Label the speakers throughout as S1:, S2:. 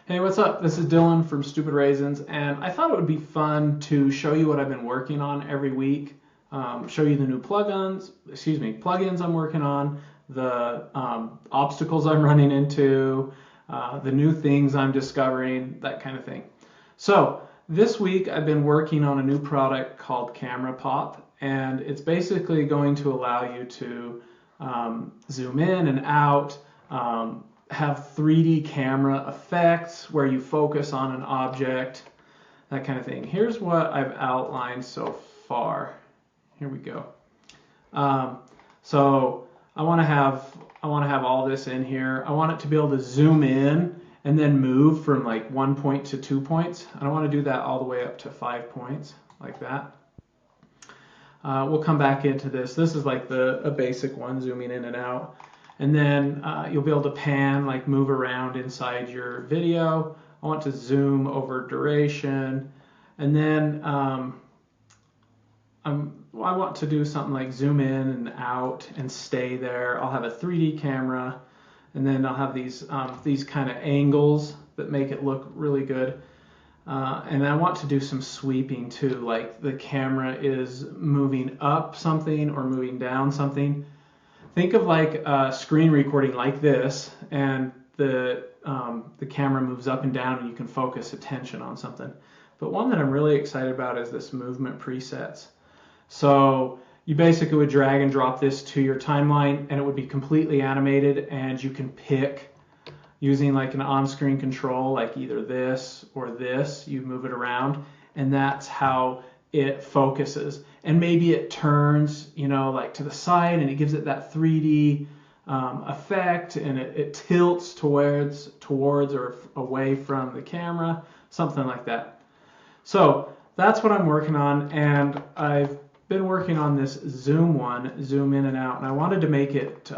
S1: Hey, what's up? This is Dylan from Stupid Raisins, and I thought it would be fun to show you what I've been working on every week. Show you the new plugins I'm working on, the obstacles I'm running into, the new things I'm discovering, that kind of thing. So this week I've been working on a new product called Camera Pop, and it's basically going to allow you to zoom in and out. Have 3D camera effects where you focus on an object, that kind of thing. Here's what I've outlined so far. Here we go. So I want to have all this in here. I want it to be able to zoom in and then move from like 1 point to 2 points. I don't want to do that all the way up to 5 points like that. We'll come back into this. This is like a basic one, zooming in and out. And then you'll be able to pan, like move around inside your video. I want to zoom over duration. And then I want to do something like zoom in and out and stay there. I'll have a 3D camera, and then I'll have these kind of angles that make it look really good. And I want to do some sweeping too, like the camera is moving up something or moving down something. Think of like a screen recording like this, and the camera moves up and down and you can focus attention on something. But one that I'm really excited about is this movement presets. So you basically would drag and drop this to your timeline and it would be completely animated, and you can pick using like an on-screen control, like either this or this, you move it around, and that's how it focuses. And maybe it turns, like to the side, and it gives it that 3D effect, and it tilts towards or away from the camera, something like that. So that's what I'm working on, and I've been working on this zoom in and out, and I wanted to make it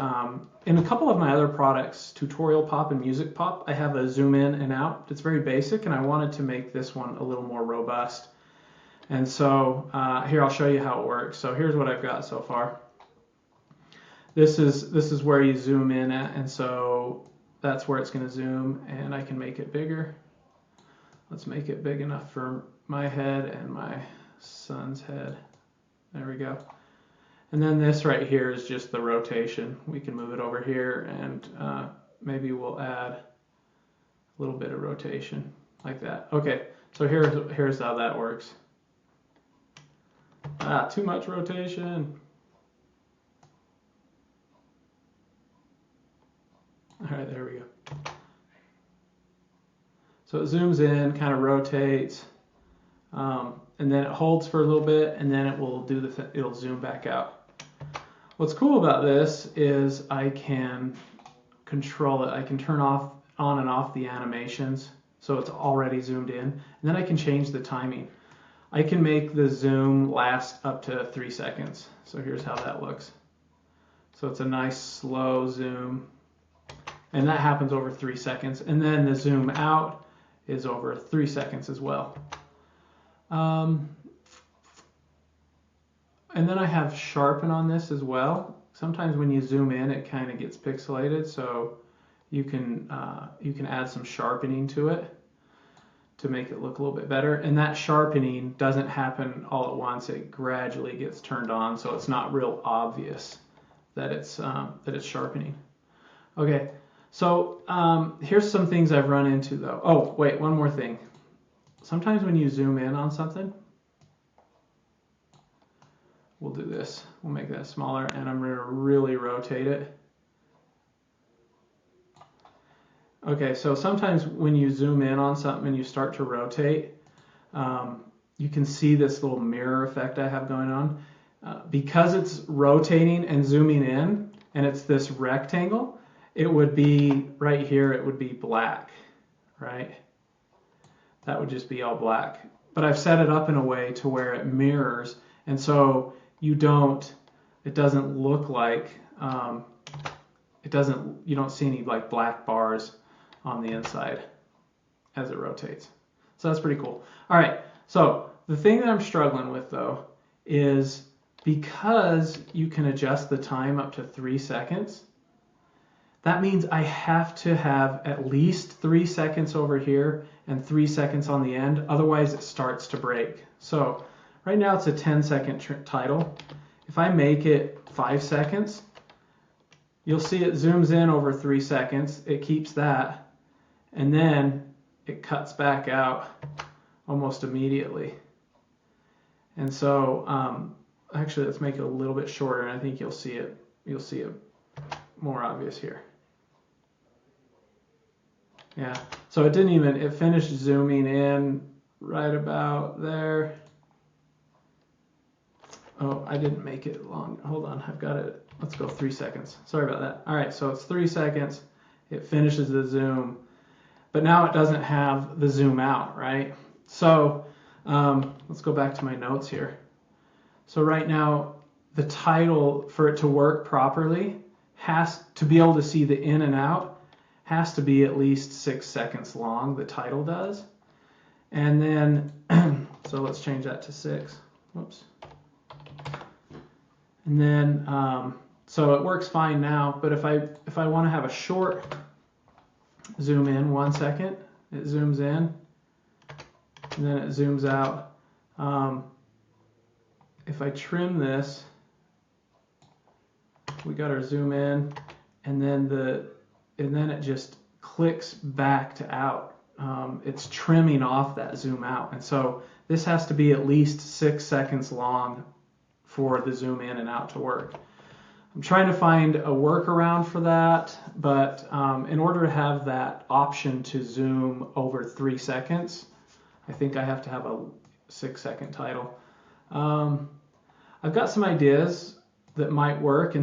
S1: in a couple of my other products, Tutorial Pop and Music Pop. I have a zoom in and out. It's very basic, and I wanted to make this one a little more robust. And so here, I'll show you how it works. So here's what I've got so far. This is where you zoom in at, and so that's where it's going to zoom, and I can make it bigger. Let's make it big enough for my head and my son's head. There we go. And then this right here is just the rotation. We can move it over here, and maybe we'll add a little bit of rotation like that. Okay, so here's how that works. Too much rotation. All right, there we go. So it zooms in, kind of rotates, and then it holds for a little bit, and then it will it'll zoom back out. What's cool about this is I can control it. I can turn on and off the animations, so it's already zoomed in, and then I can change the timing. I can make the zoom last up to 3 seconds. So here's how that looks. So it's a nice slow zoom, and that happens over 3 seconds. And then the zoom out is over 3 seconds as well. And then I have sharpen on this as well. Sometimes when you zoom in, it kind of gets pixelated, so you can add some sharpening to it to make it look a little bit better. And that sharpening doesn't happen all at once. It gradually gets turned on, so it's not real obvious that it's sharpening. Okay, so here's some things I've run into though. Oh, wait, one more thing. Sometimes when you zoom in on something, we'll do this. We'll make that smaller, and I'm going to really rotate it. Okay, so sometimes when you zoom in on something and you start to rotate, you can see this little mirror effect I have going on. Because it's rotating and zooming in, and it's this rectangle, it would be right here, it would be black, right? That would just be all black. But I've set it up in a way to where it mirrors, and so it doesn't look like, you don't see any like black bars on the inside as it rotates. So that's pretty cool. All right, so the thing that I'm struggling with though is because you can adjust the time up to 3 seconds, that means I have to have at least 3 seconds over here and 3 seconds on the end, otherwise it starts to break. So right now it's a 10-second title. If I make it 5 seconds, you'll see it zooms in over 3 seconds, it keeps that, and then it cuts back out almost immediately. And so actually let's make it a little bit shorter, and I think you'll see it more obvious here. Yeah, so it finished zooming in right about there. Oh, I didn't make it long. Hold on, I've got it. Let's go 3 seconds. Sorry about that. All right, so it's 3 seconds. It finishes the zoom, but now it doesn't have the zoom out, right? So let's go back to my notes here. So right now, the title, for it to work properly, has to be able to see the in and out, has to be at least 6 seconds long, the title does. And then, so let's change that to 6. Whoops. And then, so it works fine now, but if I want to have a short zoom in, 1 second, it zooms in, and then it zooms out. If I trim this, we got our zoom in, and then it just clicks back to out. It's trimming off that zoom out, and so this has to be at least 6 seconds long for the zoom in and out to work. I'm trying to find a workaround for that, but in order to have that option to zoom over 3 seconds, I think I have to have a 6-second title. I've got some ideas that might work.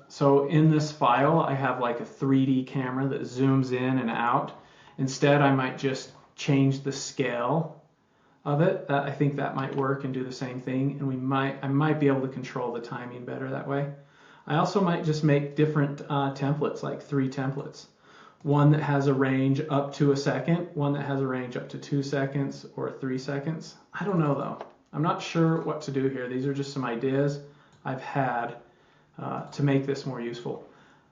S1: So in this file, I have like a 3D camera that zooms in and out. Instead, I might just change the scale of it. I think that might work and do the same thing, and I might be able to control the timing better that way. I also might just make different templates, like 3 templates. One that has a range up to a second, one that has a range up to 2 seconds or 3 seconds. I don't know though. I'm not sure what to do here. These are just some ideas I've had to make this more useful.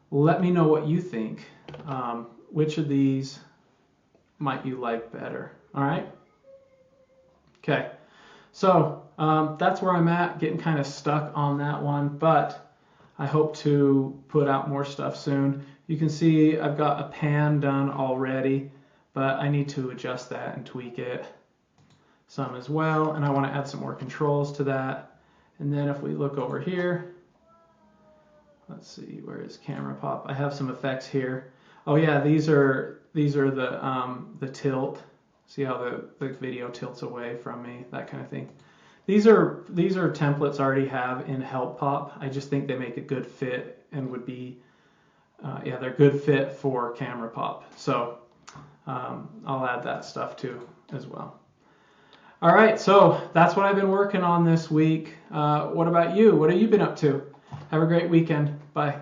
S1: Let me know what you think. Which of these might you like better? All right? Okay. So that's where I'm at, getting kind of stuck on that one, but I hope to put out more stuff soon. You can see I've got a pan done already, but I need to adjust that and tweak it some as well, and I want to add some more controls to that. And then if we look over here, let's see, where is camera pop? I have some effects here. Oh yeah, these are the tilt. See how the video tilts away from me, that kind of thing. These are templates I already have in Help Pop. I just think they make a good fit and would be, they're good fit for camera pop. So I'll add that stuff too as well. All right, so that's what I've been working on this week. What about you? What have you been up to? Have a great weekend. Bye.